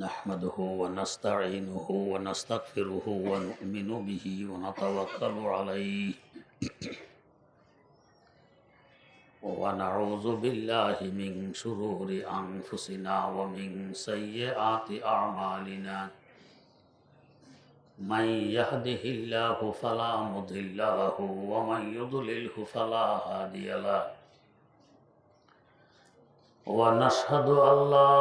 نحمده ونستعينه ونستغفره ونؤمن به ونتوكل عليه ونعوذ بالله من شرور أنفسنا ومن سيئات أعمالنا من يهده الله فلا مضل له ومن يضلله فلا هادي له ونشهد أن لا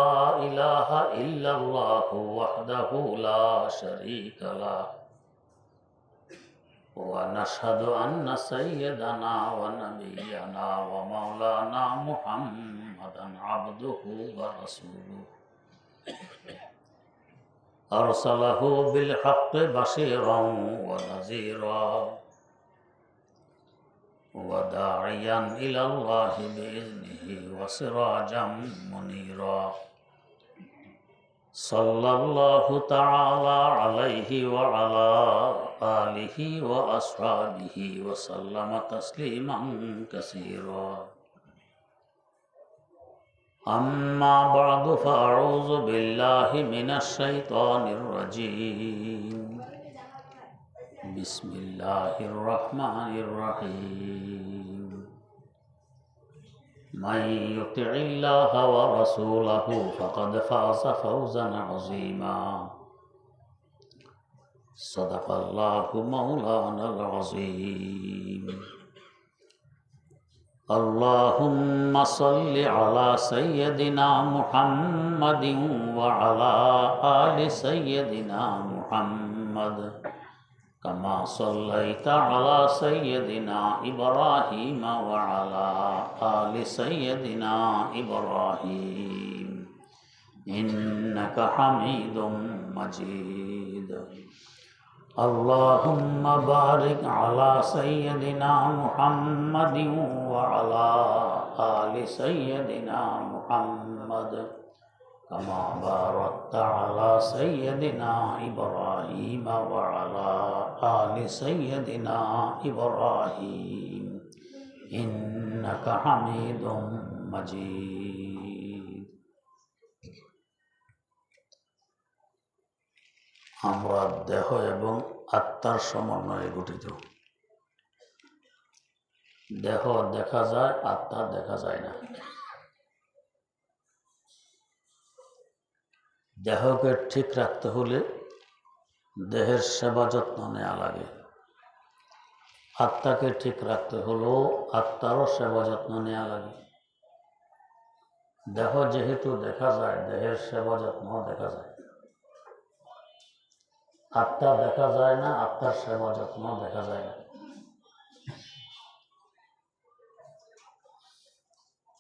إله إلا الله وحده لا شريك له ونشهد أن سيدنا ونبينا ومولانا محمدا عبده ورسوله أرسله بالحق بشيرا ونذيرا وداعيا إلى الله بإذنه وسراجا منيرا صلى الله تعالى عليه وعلى آله وأصحابه وسلم تسليما كثيرا أما بعد فأعوذ بالله من الشيطان الرجيم بسم الله الرحمن الرحيم من يطع الله ورسوله فقد فاز فوزا عظيما صدق الله مولانا العظيم اللهم صل على سيدنا محمد وعلى آل سيدنا محمد كما صليت على سيدنا إبراهيم وعلى آل سيدنا إبراهيم إنك حميد مجيد اللهم بارك على سيدنا محمد وعلى آل سيدنا محمد كما باركت على سيدنا إبراهيم وعلى آل سيدنا إبراهيم إنك حميد مجيد আমরা দেহ এবং আত্মার সমন্বয়ে গঠিত। দেহ দেখা যায়, আত্মা দেখা যায় না। দেহকে ঠিক রাখতে হলে দেহের সেবা যত্ন নেওয়া লাগে। আত্মাকে ঠিক রাখতে হলেও আত্মারও সেবা যত্ন নেওয়া লাগে। দেহ যেহেতু দেখা যায়, দেহের সেবা যত্ন দেখা যায়। আত্মা দেখা যায় না, আত্মার সেবা যত্ন দেখা যায় না।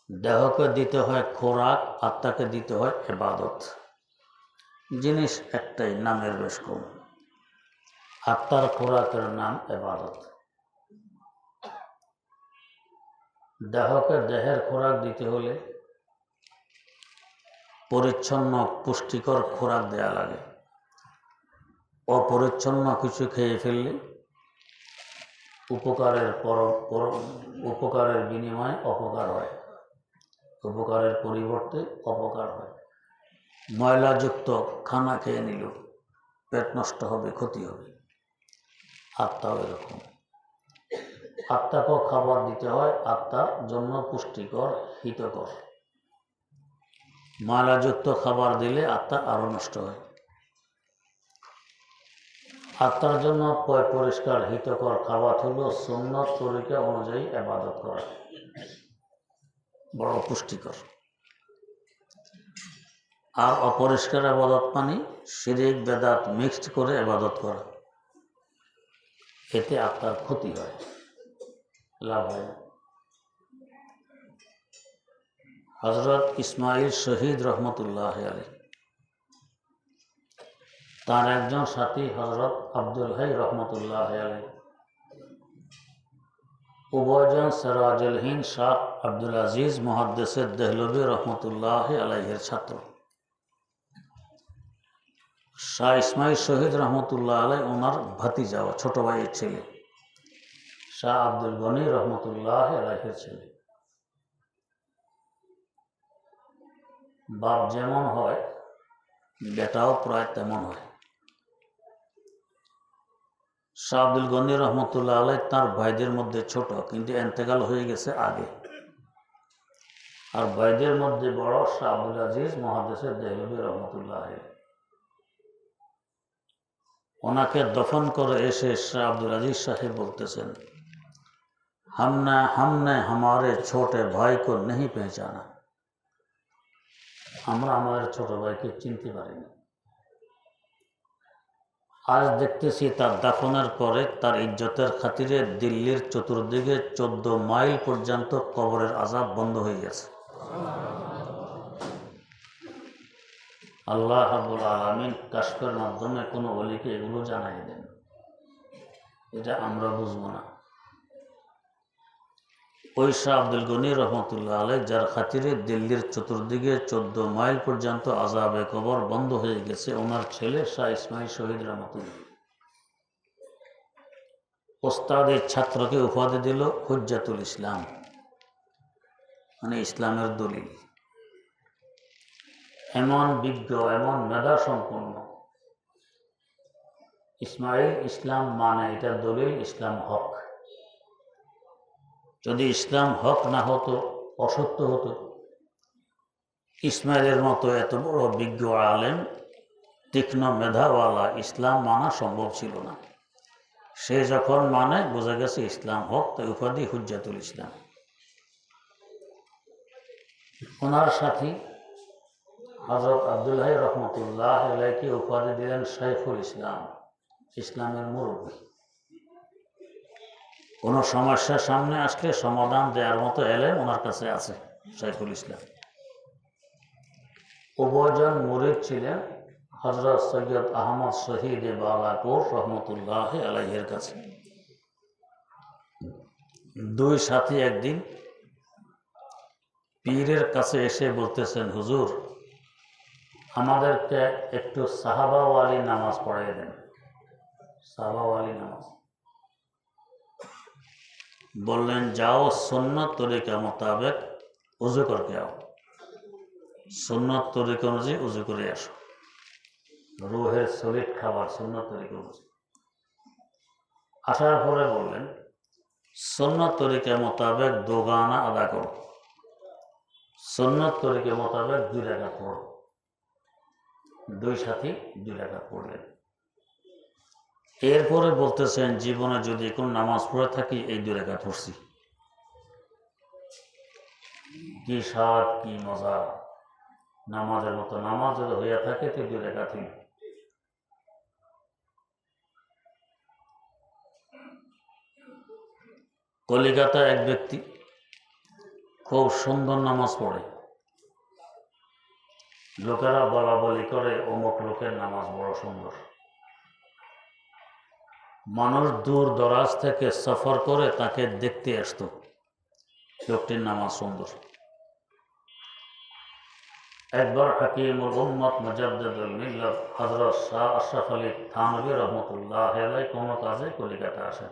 দেহকে দিতে হয় খোরাক, আত্মাকে দিতে হয় ইবাদত। জিনিস একটাই, নামের বেশ কম। আত্মার খোরাকের নাম ইবাদত। দেহকে দেহের খোরাক দিতে হলে পরিচ্ছন্ন পুষ্টিকর খোরাক দেয়া লাগে। অপরিচ্ছন্ন কিছু খেয়ে ফেললে উপকারের বিনিময়ে অপকার হয়, উপকারের পরিবর্তে অপকার হয়। ময়লাযুক্ত খানা খেয়ে নিল, পেট নষ্ট হবে, ক্ষতি হবে। আত্মাও এরকম। আত্মাকেও খাবার দিতে হয় আত্মার জন্য পুষ্টিকর, হিতকর। ময়লাযুক্ত খাবার দিলে আত্মা আরো নষ্ট হয়। আত্মার জন্য পরিষ্কার হিতকর খাবার হলো সুন্নত তরিকা অনুযায়ী ইবাদত করা, বড় পুষ্টিকর। আর অপরিষ্কার ইবাদত মানে শিরক বেদাত মিক্সড করে ইবাদত করা, এতে আত্মার ক্ষতি হয়, লাভ হয় না। হযরত ইসমাইল শহীদ রহমতুল্লাহ আলাইহি, তার একজন সাথী হযরত আব্দুল হাই রহমতুল্লাহ আলাইহি, উভয়জন সিরাজুল হিন্দ শাহ আব্দুল আজিজ মুহাদ্দিস দেহলভী রহমতুল্লাহ আলাইহির ছাত্র। শাহ ইসমাইল শহীদ রহমতুল্লাহ আলাইহি ওনার ভাতিজা, ছোট ভাইয়ের ছেলে। শাহ আব্দুল গনি রহমতুল্লাহ আলাইহির ছেলে। বাপ যেমন হয় বেটাও প্রায় তেমন হয়। শাহ আব্দুল গনি রহমতুল্লাহ আলাই তার ভাইদের মধ্যে ছোট, কিন্তু এন্তেকাল হয়ে গেছে আগে। আর ভাইদের মধ্যে বড় শাহ আব্দুল আজিজ মুহাদ্দিস দেহলভী রহমতুল্লাহ আলাই। ওনাকে দফন করে এসে শাহ আব্দুল আজিজ সাহেব বলতেছেন, हमने हमारे छोटे भाई को नहीं पहचाना। আমরা আমাদের ছোট ভাইকে চিনতে পারিনি। আজ দেখতেছি তার দাফনের পরে তার ইজ্জতের খাতিরে দিল্লির চতুর্দিকে 14 মাইল পর্যন্ত কবরের আযাব বন্ধ হয়ে গেছে। আল্লাহ রাব্বুল আলামিন কাশফের মাধ্যমে কোনো ওলিকে এগুলো জানাই দেন, এটা আমরা বুঝবো না। ওই শাহ আব্দুল গনি রহমতুল্লাহ আলাই যার খাতিরে দিল্লির চতুর্দিকে 14 মাইল পর্যন্ত আযাবে কবর বন্ধ হয়ে গেছে, ওনার ছেলে শাহ ইসমাইল শহীদ রহমতুল্লাহ ওস্তাদের ছাত্রকে উপাধি দিল হুজ্জাতুল ইসলাম, মানে ইসলামের দলিল। এমন বিজ্ঞ, এমন মেধা সম্পন্ন ইসমাইল, ইসলাম মানে এটা দলিল, ইসলাম হক। যদি ইসলাম হক না হতো, অসত্য হতো, ইসমাইলের মতো এত বড় বিজ্ঞ আলেম, তীক্ষ্ণ মেধাওয়ালা ইসলাম মানা সম্ভব ছিল না। সে যখন মানে বোঝা গেছে ইসলাম হক, তাই উপাধি হুজ্জাতুল ইসলাম। ওনার সাথী হযরত আব্দুল্লাহ রহমতুল্লাহ আলাইকে উপাধি দিলেন শাইখুল ইসলাম, ইসলামের মুরব্বী। কোনো সমস্যার সামনে আসলে সমাধান দেওয়ার মতো এলেম ওনার কাছে আছে শাইখুল ইসলাম। উভয়জন মুরিদ ছিলেন হযরত সৈয়দ আহমদ শহীদ বালাকোট রহমতুল্লাহ আলাইহির কাছে। দুই সাথী একদিন পীরের কাছে এসে বলতেছেন, হুজুর আমাদেরকে একটু সাহাবাওয়ালি নামাজ পড়িয়ে দেন। সাহাবাওয়ালি নামাজ বললেন, যাও সুন্নত তরিকা মোতাবেক উজু করকে আও, সুন্নত তরিকা অনুযায়ী উজু করে আসো। রুহের সলিড খাবার সুন্নত তরিকা অনুযায়ী। আসার পরে বললেন, সুন্নত তরিকা মোতাবেক দোগানা আদা করো, সুন্নত তরিকা মোতাবেক 2 রাকাত পড়ো। দুই সাথী 2 রাকাত পড়লেন। এরপরে বলতেছেন, জীবনে যদি কোন নামাজ পড়ে থাকি এই 2 রাকাত পড়ছি, কি স্বাদ, কি মজা। নামাজের মতো নামাজ যদি হইয়া থাকে তো 2 রাকাতই। কলিকাতায় এক ব্যক্তি খুব সুন্দর নামাজ পড়ে, লোকেরা বলা বলি করে অমুক লোকের নামাজ বড় সুন্দর। মানুষ দূর দরাজ থেকে সফর করে তাকে দেখতে আসতো, লোকটির নামাজ সুন্দর। একবার হাকিমুল উম্মত মুজাদ্দিদুল মিল্লাত হযরত শাহ আশরাফ আলী থানভী রহমতুল্লাহ আলাইহি কোনো কাজে কলিকাতা আসেন।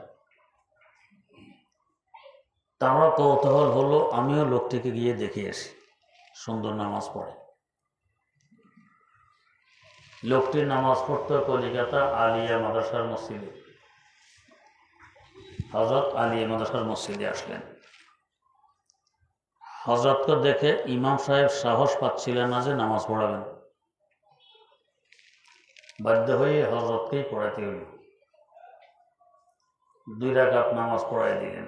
তারা কৌতূহল হলো, আমিও লোকটিকে গিয়ে দেখে আসি, সুন্দর নামাজ পড়ে। লোকটির নামাজ পড়তো কলিকাতা আলিয়া মাদ্রাসার মসজিদে। হযরত আলিয়া মাদ্রাসার মসজিদে আসলেন। হযরতকে দেখে ইমাম সাহেব সাহস পাচ্ছিলেন না যে নামাজ পড়াবেন। বাধ্য হয়ে হযরতকেই পড়াতে হইল। 2 রাকাত নামাজ পড়াই দিলেন।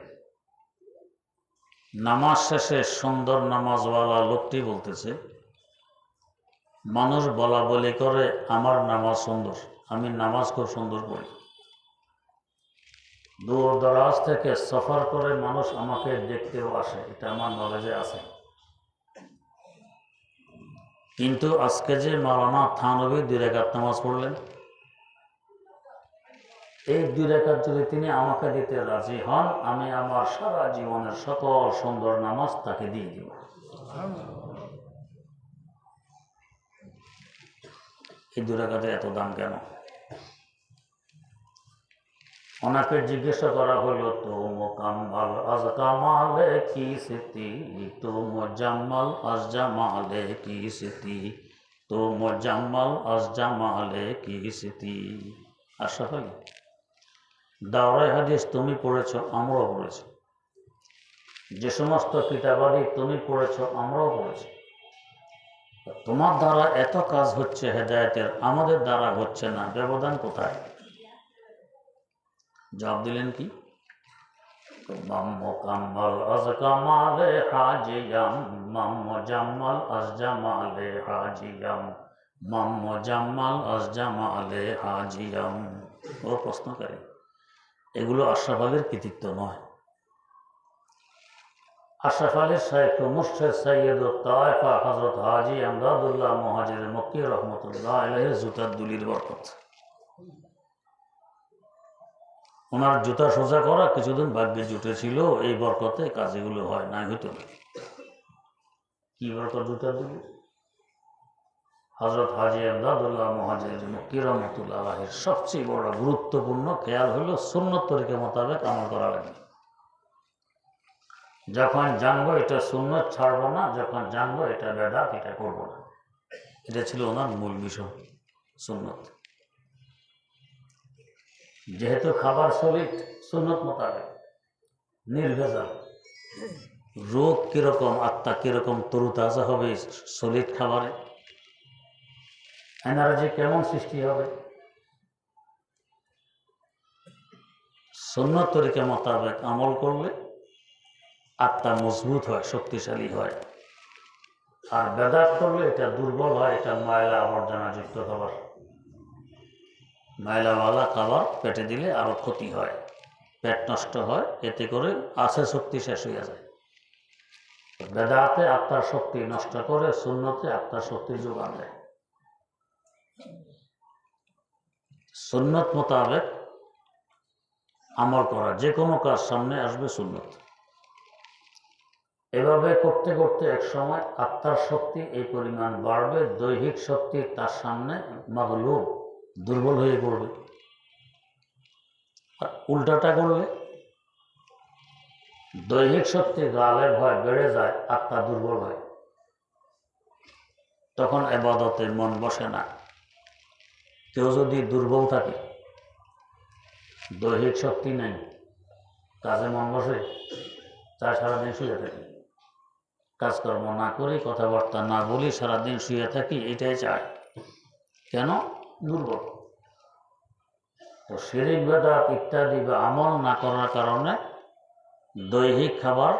নামাজ শেষে সুন্দর নামাজওয়ালা লোকটি বলতেছে, মানুষ বলা বলি করে আমার নামাজ সুন্দর, আমি নামাজ খুব সুন্দর পড়ি। দূর দরাজ থেকে সফর করে মানুষ আমাকে দেখতেও আসে, এটা আমার নলেজে আছে। কিন্তু আজকে যে মাওলানা থানভী 2 রাকাত নামাজ পড়লেন, এই 2 রাকাত যদি তিনি আমাকে দিতে রাজি হন, আমি আমার সারা জীবনের সকল সুন্দর নামাজ তাকে দিয়ে দিব। এই 2 রাকাতের এত দাম কেন? ওনাকে জিজ্ঞাসা করা হলো, তো মোকাম্মাল আজ কামালে কি সিতি, তো মোজাম্মাল আজ জামালে কি সিতি, তো মোজাম্মাল আজ জামালে কি স্মৃতি। আশরাফ আলী, দাওরাই হাদিস তুমি পড়েছ, আমরাও পড়েছি। যে সমস্ত কিতাবাদি তুমি পড়েছ, আমরাও পড়েছি। তোমার দ্বারা এত কাজ হচ্ছে হেদায়েতের, আমাদের দ্বারা হচ্ছে না, ব্যবধান কোথায়? জবাব দিলেন কি? মোকাম্মল আজ কামালে হাজিয়াম, মোজাম্মাল আজ জামালে হাজিয়াম, মোজাম্মাল আজ জামালে হাজিয়াম। ও প্রশ্নকারী, এগুলো আশরাফ আলীর কৃতিত্ব নয়। আশরাফ আলীর শাইখ মুর্শিদ সৈয়দুত তায়েফা হযরত হাজী আমদাদুল্লাহ মুহাজির মক্কি রহমতুল্লাহ আলাইহির জুতার দুলির বরকত। ওনার জুতা সোজা করা কিছুদিন ভাগ্যে জুটেছিল, এই বরকতে কাজগুলো হয় না, হইতো না। কি বরকত জুতার দুলি? হযরত হাজী আমদাদুল্লাহ মুহাজির মক্কি রহমতুল্লাহ আলাইহির সবচেয়ে বড় গুরুত্বপূর্ণ খেয়াল হলো সুন্নত তরিকা মোতাবেক আমল করা লাগবে। যখন জানবো এটা সুন্নত ছাড়বো না, যখন জানবো এটা বেদাত, এটা করবো না। এটা ছিল ওনার মূল বিষয়, সুন্নত। যেহেতু খাবার সলিড, সুন্নত মোতাবেক, নির্ভেজাল। রোগ কিরকম, আত্মা কিরকম তরুতাজা হবে সলিড খাবারে, এনার্জি কেমন সৃষ্টি হবে, সুন্নত তরিকা মোতাবেক আমল করলে আত্মা মজবুত হয়, শক্তিশালী হয়। আর বেদাত করলে এটা দুর্বল হয়, এটা ময়লা আবর্জনা যুক্ত খাবার, ময়লাওয়ালা খাবার পেটে দিলে আরো ক্ষতি হয়, পেট নষ্ট হয়, এতে করে আছে শক্তি শেষ হয়ে যায়। বেদাতে আত্মার শক্তি নষ্ট করে, সুন্নতে আত্মার শক্তির যোগান দেয়। সুন্নত মোতাবেক আমল করা, যে কোনো কাজ সামনে আসবে সুন্নত। এভাবে করতে করতে এক সময় আত্মার শক্তি এই পরিমাণ বাড়বে, দৈহিক শক্তি তার সামনে মাগলুব, দুর্বল হয়ে পড়বে। আর উল্টাটা করলে দৈহিক শক্তি গালেব হয়, বেড়ে যায়, আত্মা দুর্বল হয়, তখন ইবাদতে মন বসে না। কেউ যদি দুর্বল থাকে, দৈহিক শক্তি নেই, কাজে মন বসে, তার সারাদিন শুয়ে থাকি, কাজকর্ম না করি, কথাবার্তা না বলি, সারাদিন শুয়ে থাকি, এটাই চায়। কেন? দুর্বল। তো শিরিক বেদাত ইত্যাদি বা আমল না করার কারণে দৈহিক খাবার,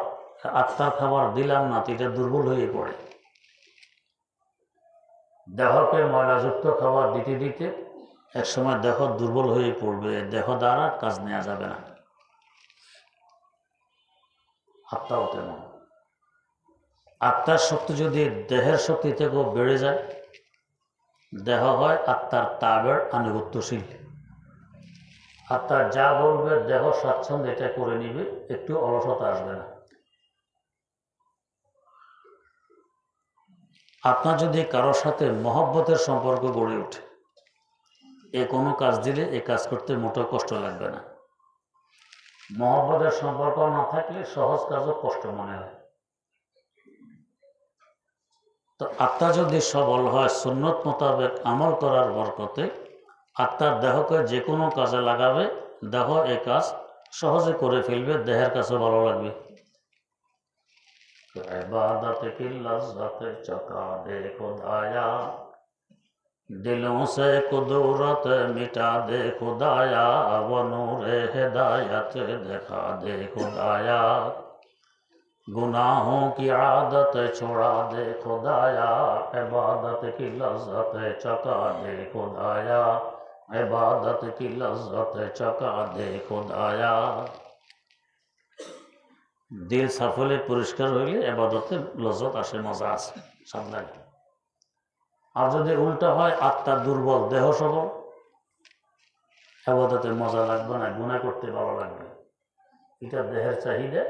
আত্মার খাবার দিলাম না, এটা দুর্বল হয়ে পড়ে। দেহকে ময়লাযুক্ত খাবার দিতে দিতে এক সময় দেহ দুর্বল হয়ে পড়বে, দেহ দ্বারা কাজ নেওয়া যাবে না। আত্মাও তেমন। আত্মার শক্তি যদি দেহের শক্তি থেকেও বেড়ে যায়, দেহ হয় আত্মার তাবের আনুগত্যশীল। আত্মা যা বলবে দেহ স্বাচ্ছন্দ্য এটা করে নিবে, একটু অলসতা আসবে না। আপনার যদি কারোর সাথে মহব্বতের সম্পর্ক গড়ে ওঠে, কোনো কাজ দিলে এই কাজ করতে মোটেও কষ্ট লাগবে না। মহব্বতের সম্পর্ক না থাকলে সহজ কাজও কষ্ট মনে হয়। তো আত্মা যদি সবল হয়, সুন্নত মোতাবেক আমল করার বরকতে আত্মার দেহকে যে কোনো কাজে লাগাবে, দেহ এই কাজ সহজে করে ফেলবে, দেহের কাছে ভালো লাগবে। इबादत की लज्जत चखा दे खुदाया, दिलों से कुदरत मिटा दे खुदाया, वो नूरे हिदायत दिखा दे खुदाया, गुनाहों की आदत छुड़ा दे खुदाया, इबादत की लज्जत चखा दे खुदाया, इबादत की लज्जत चखा दे खुदाया। দিল সাফ হলে, পরিষ্কার হইলে ইবাদতে লজ্জত আসে, মজা আছে, স্বাদ লাগে। আর যদি উল্টা হয়, আত্মা দুর্বল, দেহ সবল, ইবাদতে মজা লাগবে না, গুনাহ করতে ভালো লাগবে। এটা দেহের চাহিদা,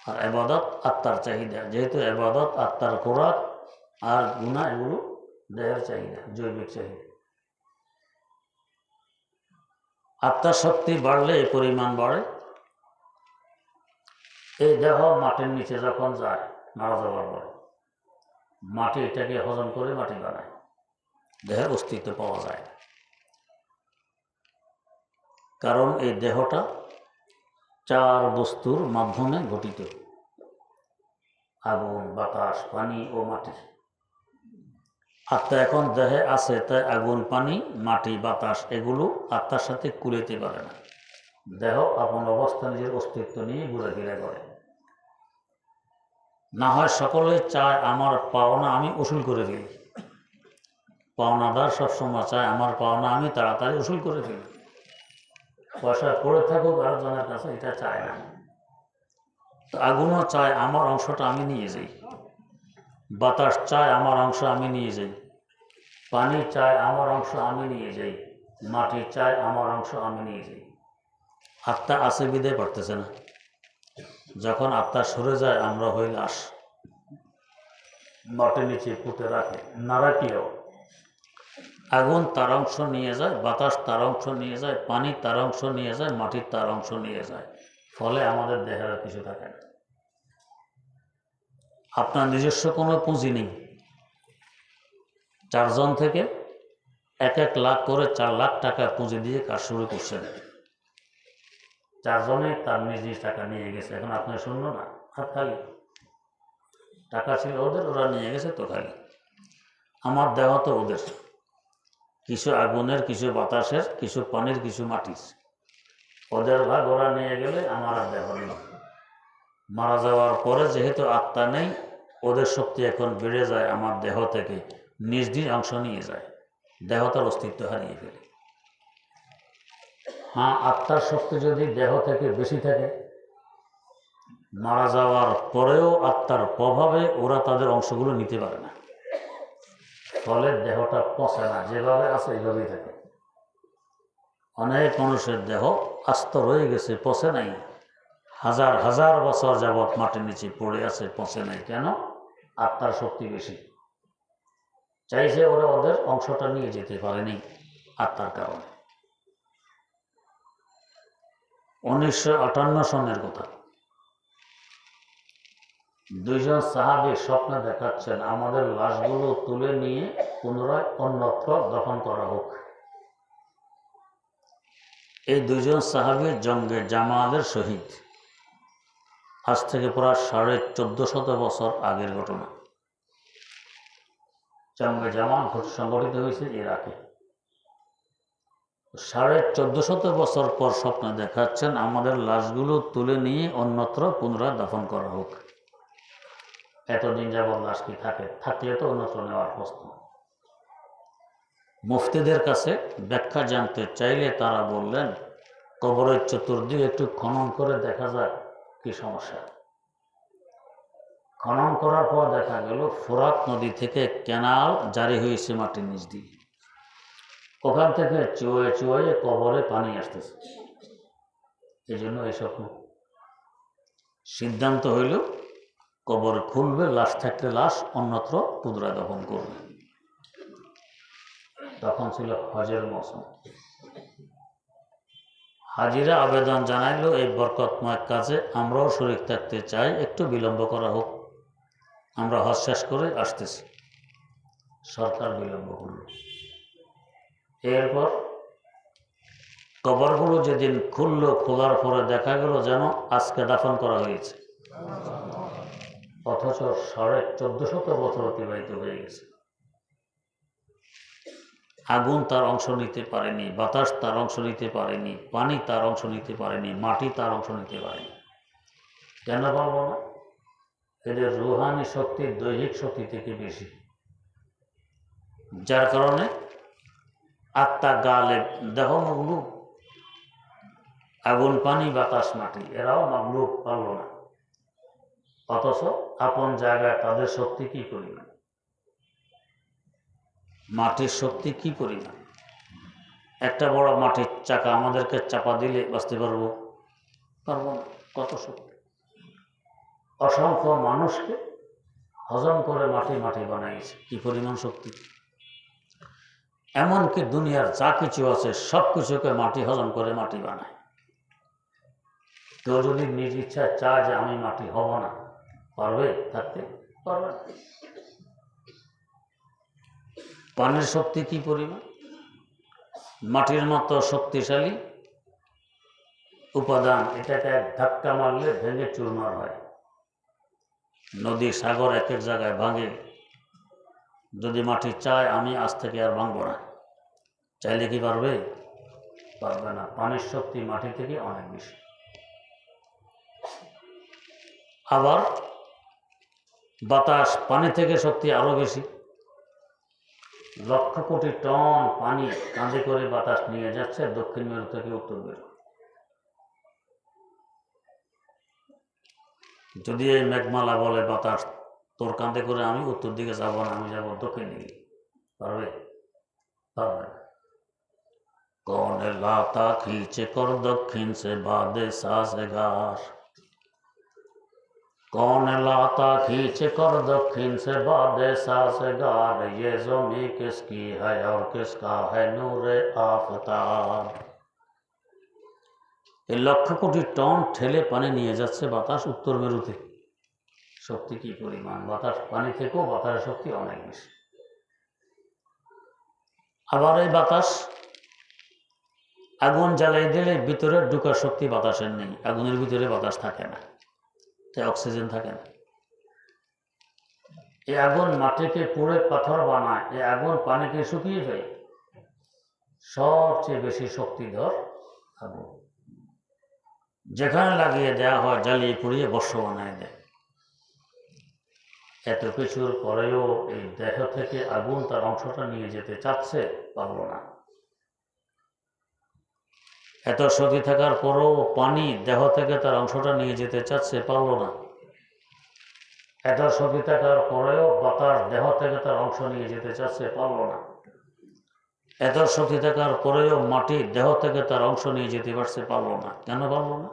আর ইবাদত আত্মার চাহিদা। যেহেতু ইবাদত আত্মার খোরাক, আর গুনাহ এগুলো দেহের চাহিদা, জৈবিক চাহিদা। আত্মার শক্তি বাড়লে এই পরিমাণ বাড়ে। এই দেহ মাটির নিচে যখন যায়, মারা যাওয়ার পরে মাটি এটাকে হজম করে মাটি বানায়, দেহের অস্তিত্ব পাওয়া যায় না। কারণ এই দেহটা 4 বস্তুর মাধ্যমে গঠিত: আগুন, বাতাস, পানি ও মাটি। আত্মা এখন দেহে আছে, তাই আগুন, পানি, মাটি, বাতাস এগুলো আত্মার সাথে কুলাইতে পারে না। দেহ আপন অবস্থা নিজের অস্তিত্ব নিয়ে ঘুরাফেরা করে। না হয় সকলে চায় আমার পাওনা আমি উসুল করে ফেলি। পাওনাদার সবসময় চায় আমার পাওনা আমি তাড়াতাড়ি উসুল করে ফেলি। পয়সা পড়ে থাকুক আরেকজনের কাছে, এটা চায় না। তো আগুনও চায় আমার অংশটা আমি নিয়ে যাই, বাতাস চায় আমার অংশ আমি নিয়ে যাই, পানি চায় আমার অংশ আমি নিয়ে যাই, মাটি চায় আমার অংশ আমি নিয়ে যাই। আত্মা আছে বিদায় পারতেছে না। যখন আত্মা সরে যায় আমরা হই লাশ, মাটির নিচে পুঁতে রাখে। নারাটিও আগুন তার অংশ নিয়ে যায়, বাতাস তার অংশ নিয়ে যায়, পানি তার অংশ নিয়ে যায়, মাটির তার অংশ নিয়ে যায়। ফলে আমাদের দেহের কিছু থাকে না। আপনার নিজস্ব কোনো পুঁজি নেই। 4 জন থেকে 1-1 লাখ করে 4 লাখ টাকা পুঁজি দিয়ে কাজ শুরু করছেন। 4 জনে তার নিজ টাকা নিয়ে গেছে। এখন আপনার শূন্য না, হাত খালি। টাকা ছিল ওদের, ওরা নিয়ে গেছে তো খালি। আমার দেহ তো ওদের, কিছু আগুনের, কিছু বাতাসের, কিছু পানির, কিছু মাটির। ওদের ভাগ ওরা নিয়ে গেলে আমার আর দেহ নেই। মারা যাওয়ার পরে যেহেতু আত্মা নেই, ওদের শক্তি এখন বেড়ে যায় আমার দেহ থেকে, নিজ অংশ নিয়ে যায়, দেহ তার অস্তিত্ব হারিয়ে ফেলে। হ্যাঁ, আত্মার শক্তি যদি দেহ থেকে বেশি থাকে, মারা যাওয়ার পরেও আত্মার প্রভাবে ওরা তাদের অংশগুলো নিতে পারে না। ফলে দেহটা পচে না, যেভাবে আছে এইভাবেই থাকে। অনেক মানুষের দেহ আস্ত রয়ে গেছে, পচে নাই। হাজার হাজার বছর যাবৎ মাটির নিচে পড়ে আছে, পচে নাই। কেন? আত্মার শক্তি বেশি। চাইছে ওরা ওদের অংশটা নিয়ে যেতে পারেনি আত্মার কারণে। 1958 সনের কথা, 2 জন সাহাবী স্বপ্নে দেখাচ্ছেন আমাদের লাশগুলো তুলে নিয়ে পুনরায় অন্যত্র দফন করা হোক। এই 2 জন সাহাবী জঙ্গে জামালের শহীদ। আজ থেকে প্রায় 1450 বছর আগের ঘটনা। জঙ্গে জামাল সংগঠিত হয়েছে ইরাকে। 1450 বছর পর স্বপ্নে দেখাচ্ছেন আমাদের লাশগুলো তুলে নিয়ে অন্যত্র পুনরায় দাফন করা হোক। এতদিন যাবৎ লাশ কি থাকে? থাকলে তো অন্যত্র নেওয়ার প্রশ্ন। মুফতিদের কাছে ব্যাখ্যা জানতে চাইলে তারা বললেন, কবরের চতুর্দিকে একটু খনন করে দেখা যাক কি সমস্যা। খনন করার পর দেখা গেল ফোরাত নদী থেকে ক্যানাল জারি হয়েছে মাটির নিচ দিয়ে। ওখান থেকে চুয়ে চুয়ে কবরে পানি আসতেছে। এই জন্য এইসব সিদ্ধান্ত হইল কবর খুলবে, লাশ থাকলে লাশ অন্যত্র পুনরায় দফন করবে। তখন ছিল হজের মৌসুম। হাজিরা আবেদন জানাইল, এই বরকতময় কাজে আমরাও শরীক থাকতে চাই, একটু বিলম্ব করা হোক, আমরা হজ শেষ করে আসতেছি। সরকার বিলম্ব করল। এরপর কবরগুলো যেদিন খুললো, খোলার পরে দেখা গেল যেন আজকে দাফন করা হয়েছে, অথচ 1450 বছর অতিবাহিত হয়ে গেছে। আগুন তার অংশ নিতে পারেনি, বাতাস তার অংশ নিতে পারেনি, পানি তার অংশ নিতে পারেনি, মাটি তার অংশ নিতে পারেনি। কেন পারবো না? এদের রুহানি শক্তি দৈহিক শক্তি থেকে বেশি, যার কারণে আত্মা গালেব, দেহ মগলুব। আগুন, পানি, বাতাস, মাটি এরাও মগলুব পারল না। অথচ আপন জায়গায় তাদের শক্তি কি পরিমাণ, মাটির শক্তি কি পরিমাণ। একটা বড় মাটির চাকা আমাদেরকে চাপা দিলে বাঁচতে পারবো? পারবো না। কত শক্তি! অসংখ্য মানুষকে হজম করে মাটি মাটি বানাইছে, কি পরিমাণ শক্তি! এমনকি দুনিয়ার যা কিছু আছে সব কিছুকে মাটি হজম করে মাটি বানায়। কেউ যদি নিজ ইচ্ছা চায় যে আমি মাটি হব না, পারবে? থাকতে পারবে না। পানির শক্তি কি পরিমাণ? মাটির মতো শক্তিশালী উপাদান, এটাকে এক ধাক্কা মারলে ভেঙে চুরমার হয়। নদী সাগর এক এক জায়গায় ভাঙে। যদি মাটি চায় আমি আজ থেকে আর ভাঙবো না, চাইলে কি পারবে? পারবে না। পানির শক্তি মাটি থেকে অনেক বেশি। আবার বাতাস পানি থেকে শক্তি আরো বেশি। লক্ষ কোটি টন পানি কাঁধে করে বাতাস নিয়ে যাচ্ছে দক্ষিণ মেরু থেকে উত্তর মেরু। যদি এই মেঘমালা বলে বাতাস তোর কাঁধে করে আমি উত্তর দিকে যাবো না, আমি যাবো দক্ষিণ দিকে, পারবে? পারবে না। कौन लाता खींच कर दक्षिण से बादे साजगार, कौन लाता खींच कर दक्षिण से बादे साजगार, ये ज़मीं किसकी है और किसका है नूरे आफताब। এই লক্ষ কোটি টন ঠেলে পানি নিয়ে যাচ্ছে বাতাস উত্তর মেরুতে। শক্তি কি পরিমাণ! বাতাস পানি থেকেও বাতাসের শক্তি অনেক বেশি। আবার এই বাতাস আগুন জ্বালাই দিলে ভিতরে ঢুকার শক্তি বাতাসের নেই। আগুনের ভিতরে বাতাস থাকে না, তাই অক্সিজেন থাকে না। এই আগুন মাটিকে পুড়ে পাথর বানায়, এই আগুন পানিকে শুকিয়ে ফেলে। সবচেয়ে বেশি শক্তিধর আগুন, যেখানে লাগিয়ে দেওয়া হয় জ্বালিয়ে পুড়িয়ে বর্ষ বানায় দেয়। এত কিছুর পরেও এই দেহ থেকে আগুন তার অংশটা নিয়ে যেতে চাচ্ছে, পারল না। এত শক্তি থাকার পরও পানি দেহ থেকে তার অংশটা নিয়ে যেতে চাচ্ছে, পারল না। এত শক্তি থাকার পরেও বাতাস দেহ থেকে তার অংশ নিয়ে যেতে চাচ্ছে, পারল না। এত শক্তি থাকার পরেও মাটি দেহ থেকে তার অংশ নিয়ে যেতে পারছে, পারল না। কেন পারল না?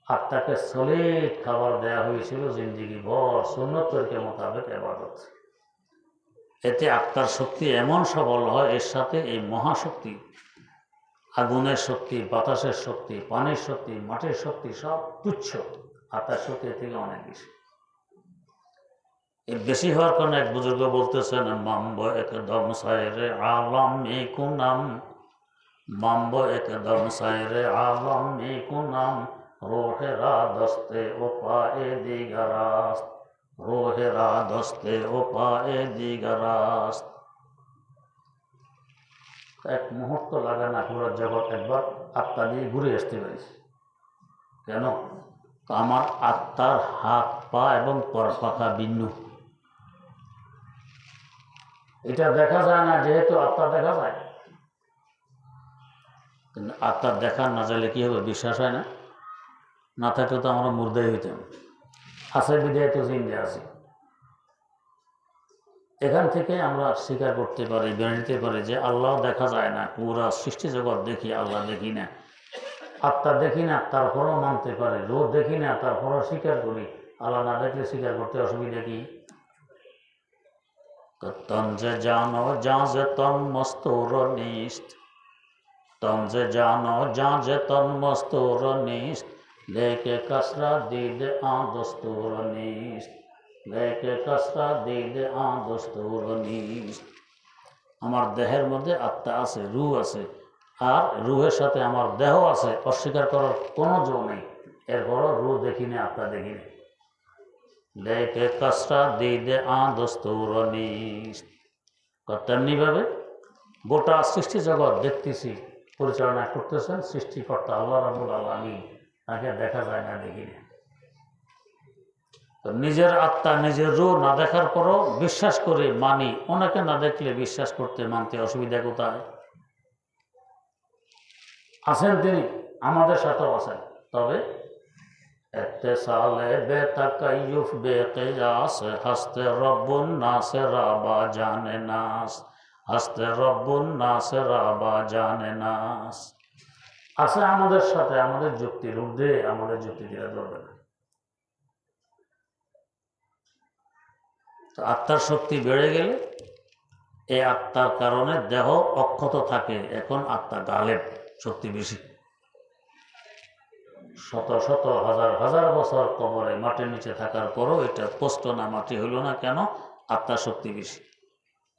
আত্মাকে সলিড খাবার দেয়া হয়েছিল জিন্দিগি ভর সুন্নত তরিকা মোতাবেক ইবাদত। এতে আত্মার শক্তি এমন সবল হয়, এর সাথে এই মহাশক্তি, আগুনের শক্তি, বাতাসের শক্তি, পানির শক্তি, মাটির শক্তি সব তুচ্ছ। আত্মার শক্তি থেকে অনেক বেশি। এই বেশি হওয়ার কারণে এক বুজুর্গ বলতেছেন, মাম্ব একদম সায়রে আলম মে কুনাম, মাম্ব একদম সায়রে আলম মে কুনাম, রোহেরা দস্তে ও পায়ে দিগারাস্ত, রোহেরা দস্তে ও পায়ে দিগারাস্ত। এক মুহূর্ত লাগে না পুরো জগৎ একবার আত্মা দিয়ে ঘুরে আসতে পারিস। কেন? আমার আত্মার হাত পা এবং পরপাখা ভিন্ন। এটা দেখা যায় না, যেহেতু আত্মা দেখা যায়। কিন্তু আত্মার দেখা না যাইলে কি হবে? বিশ্বাস হয় না। না থাকলে তো আমরা মুর্দাই হইতাম। আছে বিদায় তো জিন্দে আছি। এখান থেকে আমরা স্বীকার করতে পারি, বেড়ে নিতে পারি যে আল্লাহ দেখা যায় না। পুরা সৃষ্টি জগৎ দেখি, আল্লাহ দেখি না। আত্মা দেখি না, তারপরও মানতে পারে। রোদ দেখি না, তারপরও স্বীকার করি। আল্লাহ না দেখলে স্বীকার করতে অসুবিধা কি? তঞ্জে জানো জাঁজে তন মস্তোর নিস্ত, তঞ্জে জানো জাঁজে তন মস্তোর নিস্ত, লেকে কসরা দিদ আ দস্তোর নিস্ত, লেকে কসরা দিদ আ দস্তোর নিস্ত। আমার দেহের মধ্যে আত্মা আছে, রূহ আছে, আর রুহের সাথে আমার দেহ আছে, অস্বীকার করার কোনো জো নেই। এরপরও রূহ দেখি না, আত্মা দেখি না। লেকে কসরা দিদে আ দস্তোর নিস্ত। তেমনিভাবে গোটা সৃষ্টি জগৎ দেখতেছি, পরিচালনা করতেছেন সৃষ্টিকর্তা আল্লাহ রাব্বুল আলামিন। তাকে দেখা যায় না, দেখি না। তো নিজের আত্মা, নিজের রূহ না দেখার পরও বিশ্বাস করে মানি। ওনাকে না দেখলে বিশ্বাস করতে, মানতে অসুবিধা কোথায়? আছেন তিনি, আমাদের সাথেও আছেন। তবে ইত্তেসালে বেতাকায়ুফ বেকিয়াস, হস্তে রব্বুন নাসে রাবা জানে নাস, হস্তে রব্বুন নাসে রাবা জানে নাস। আছে আমাদের সাথে, আমাদের যুক্তির ঊর্ধ্বে, আমাদের যুক্তি দিলে ধরবে না। তো আত্মার শক্তি বেড়ে গেলে এই আত্মার কারণে দেহ অক্ষত থাকে। এখন আত্মা গালেব, শক্তি বেশি। শত শত হাজার হাজার বছর কবরে মাটির নিচে থাকার পরও এটা পোস্ত না, মাটি হইল না। কেন? আত্মার শক্তি বেশি।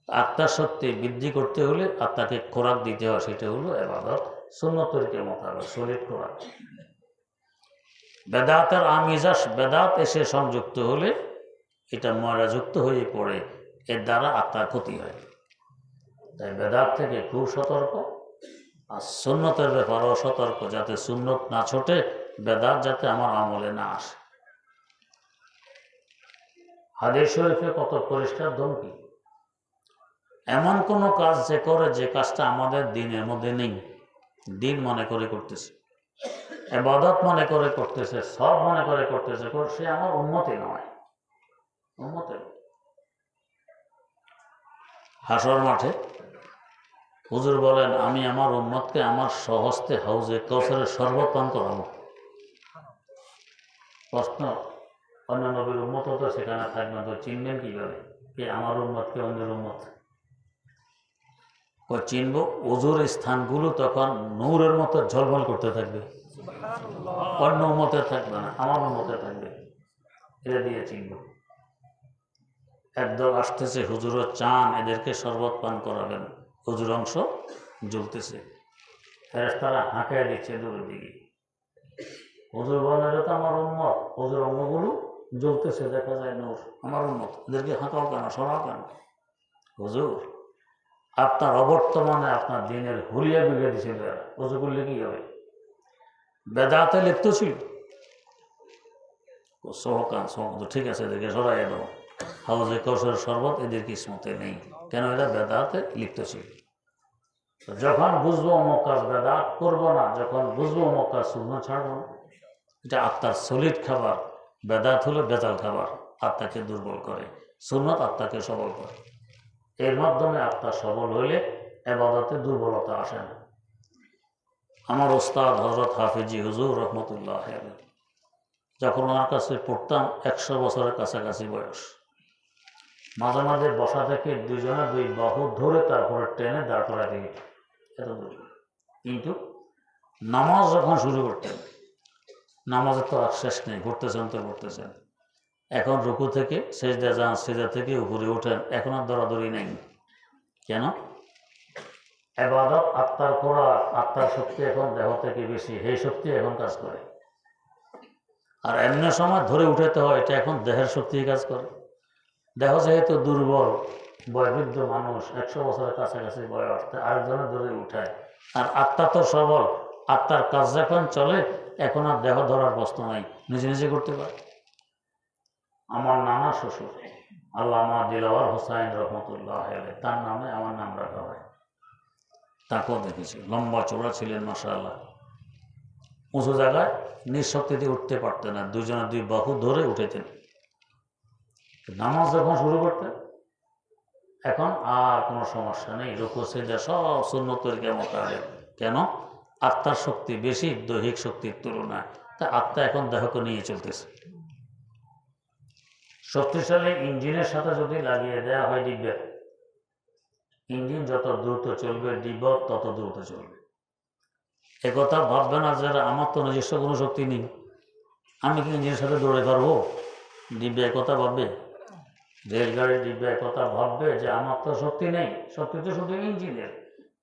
আত্মার শক্তি বৃদ্ধি করতে হলে আত্মাকে খোরাক দিতে হয়, সেটা হলো ইবাদত, সুন্নত তরিকা মোতাবেক সলিড খোরাক। বেদাতের আমিজাস, বেদাত এসে সংযুক্ত হলে এটা ময়লাযুক্ত হয়ে পড়ে, এর দ্বারা আত্মার ক্ষতি হয়। তাই বেদাত থেকে খুব সতর্ক, আর সুন্নতের ব্যাপারেও সতর্ক, যাতে সুন্নত না ছোটে, বেদাত যাতে আমার আমলে না আসে। হাদিস শরীফে কত পরিষ্কার ধমকি। এমন কোন কাজ যে করে, যে কাজটা আমাদের দিনের মধ্যে নেই, দিন মনে করে করতেছে, ইবাদত মনে করে করতেছে, সব মনে করে করতেছে, সে আমার উম্মতই নয়। উম্মতের হাসর মাঠে হুজুর বলেন, আমি আমার উম্মতকে আমার স্বহস্তে হাউজে কাউসারের শরবত পান করাবো। প্রশ্ন, অন্য নবীর উম্মত তো সেখানে থাকবেন, তো চিনবেন কিভাবে কে আমার উম্মত কে অন্যের উম্মত? চিনব, ওজুর স্থানগুলো তখন নূরের মতো ঝলমল করতে থাকবে, অন্য উম্মতে থাকবে না, আমার উম্মতে থাকবে, এটা দিয়ে চিনব। একদল আসতেছে, হুজুরও চান এদেরকে শরবত পান করাবেন, হুজুর অংশ জ্বলতেছে, ফেরেশতারা হাঁকায় দিচ্ছে দূরের দিকে। হুজুর বলেন, এটা তো আমার উম্মত, হুজুর অঙ্গগুলো জ্বলতেছে, দেখা যায় নূর, আমার উম্মত, এদেরকে হাঁকাও কেন, সরাও কেন? হুজুর, আপনার অবর্তমানে আপনার দিনের হুলিয়া বিগড়ে দিয়েছিল, হুজুর করলে কি হবে? বেদাতে লিপ্ত ছিল। সহকান ঠিক আছে, এদেরকে সরাই দেবো, হাউজে কৌশল শরবত এদের কিসমতে নেই, কেন? এরা বেদাতে লিপ্ত ছিল। যখন বুঝবো অমুক কাজ বেদাত করবো না, যখন বুঝবো অমুক কাজ সুন্নাত ছাড়বো না। এটা আত্মার সলিড খাবার। বেদাত হলো বেতাল খাবার, আত্মাকে দুর্বল করে, সুন্নাত আত্মাকে সবল করে। এর মাধ্যমে আত্মা সবল হইলে ইবাদতে দুর্বলতা আসে না। আমার ওস্তাদ হযরত হাফিজি হুজুর রহমতুল্লাহ আলাইহি, যখন ওনার কাছে পড়তাম, 100 বছরের কাছাকাছি বয়স, মাঝে মাঝে বসা থেকে দুজনে দুই বাহু ধরে তারপরে টেনে দাঁড় করা দিয়ে এত দূর। কিন্তু নামাজ যখন শুরু করতেন, নামাজের তো আর শেষ নেই, ঘুরতেছেন তো ঘুরতেছেন, এখন রুকু থেকে সেজদা যান, সেজদা থেকে উপরে ওঠেন, এখন আর দৌড়াদৌড়ি নেই। কেন? ইবাদত আত্মার খোরাক, আত্মার শক্তি এখন দেহ থেকে বেশি, এই শক্তি এখন কাজ করে। আর এমনি সময় ধরে উঠাতে হয়, এটা এখন দেহের শক্তি কাজ করে। দেহ যেহেতু দুর্বল, বয়োবৃদ্ধ মানুষ, 100 বছরের কাছাকাছি বয়স, আরেকজনের ধরে উঠায়। আর আত্মা তো সবল, আত্মার কাজ যখন চলে, এখন আর দেহ ধরার প্রশ্ন নাই, নিজে নিজে করতে পারে। আমার নানা শ্বশুর আল্লামা দিলওয়ার হোসাইন রহমতুল্লাহ আলাইহি, তার নামে আমার নাম রাখা হয়। তাকেও দেখেছি, লম্বা চওড়া ছিলেন মাশাআল্লাহ, উঁচু জায়গায় নিঃশক্তিতে উঠতে পারতেন না, দুজনে দুই বাহু ধরে উঠেতেন। নামাজ যখন শুরু করতেন, এখন আর কোনো সমস্যা নেই, রুকু সিজদা সব সুন্নত তরিকা মোতাবেক। কেন? আত্মার শক্তি বেশি দৈহিক শক্তির তুলনায়, তা আত্মা এখন দেহকে নিয়ে চলতেছে। শক্তিশালী ইঞ্জিনের সাথে যদি লাগিয়ে দেওয়া হয় ডিব্বা, ইঞ্জিন যত দ্রুত চলবে, ডিব্বা তত দ্রুত চলবে। একথা ভাববে না যারা, আমার তো নিজস্ব কোনো শক্তি নেই, আমি কি ইঞ্জিনের সাথে দৌড়ে পারবো? ডিব্বা একথা ভাববে, রেলগাড়ির ডিব্বা একথা ভাববে যে আমার তো শক্তি নেই, শক্তি তো শুধু ইঞ্জিনের,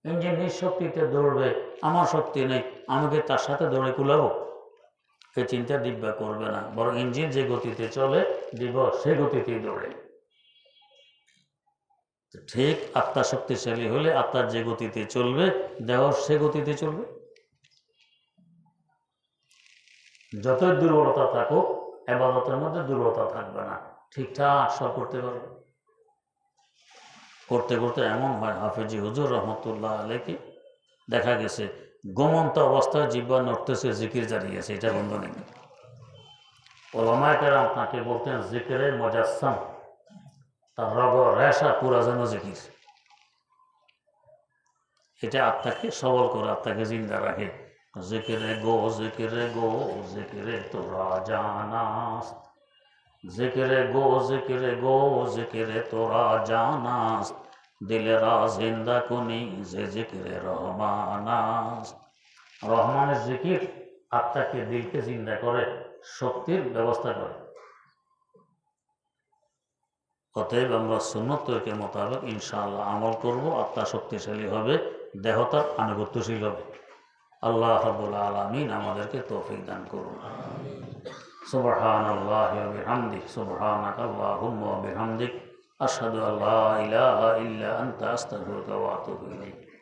ইঞ্জিন নিজ শক্তিতে দৌড়বে, আমার শক্তি নেই, আমাকে তার সাথে দৌড়ে কুলাবো? এই চিন্তা ডিব্বা করবে না, বরং ইঞ্জিন যে গতিতে চলে, ডিব্বা সে গতিতেই দৌড়ে। ঠিক আত্মা শক্তিশালী হলে আত্মার যে গতিতে চলবে, দেহ সে গতিতে চলবে। যতই দুর্বলতা থাকুক, ইবাদতের মধ্যে দুর্বলতা থাকবে না, ঠিকঠাক সব করতে পারবে। করতে করতে এমন হয়, হাফেজি হুজুর রহমতুল্লাহ আলাইহি দেখা গেছে ঘুমন্ত অবস্থায় জিহ্বা নড়তেছে, জিকির জারি আছে, এটা বন্ধ নেই। ওলামায়ে কেরাম তাকে বলতেন জিকিরে মুজাসসাম, তার রগ রেশা পুরা যেন জিকির। এটা আত্মাকে সবল করে, আত্মাকে জিন্দা রাখে। জিকিরে গো জিকিরে গো জিকিরে তোরা জানাস, জিকিরে গো জিকিরে গো জিকিরে তোরা জানাস, দিলেরা জিন্দা কুনি যে জিকিরে রহমানাস। রহমানের জিকির আত্মাকে, দিলকে জিন্দা করে, শক্তির ব্যবস্থা করে। অতএব আমরা সুন্নত তরিকের মোতাবেক ইনশাআল্লাহ আমল করব, আত্মা শক্তিশালী হবে, দেহতা আনুগত্যশীল হবে। আল্লাহ রাব্বুল আলামিন আমাদেরকে তৌফিক দান করুন। সুবহানাল্লাহি ওয়া বিহামদিহি, সুবহানাকা আল্লাহুম্মা ওয়া বিহামদিক, আশহাদু আল্লা ইলাহা ইল্লা আনতা, আস্তাগফিরুকা ওয়া আতুবু ইলাইক।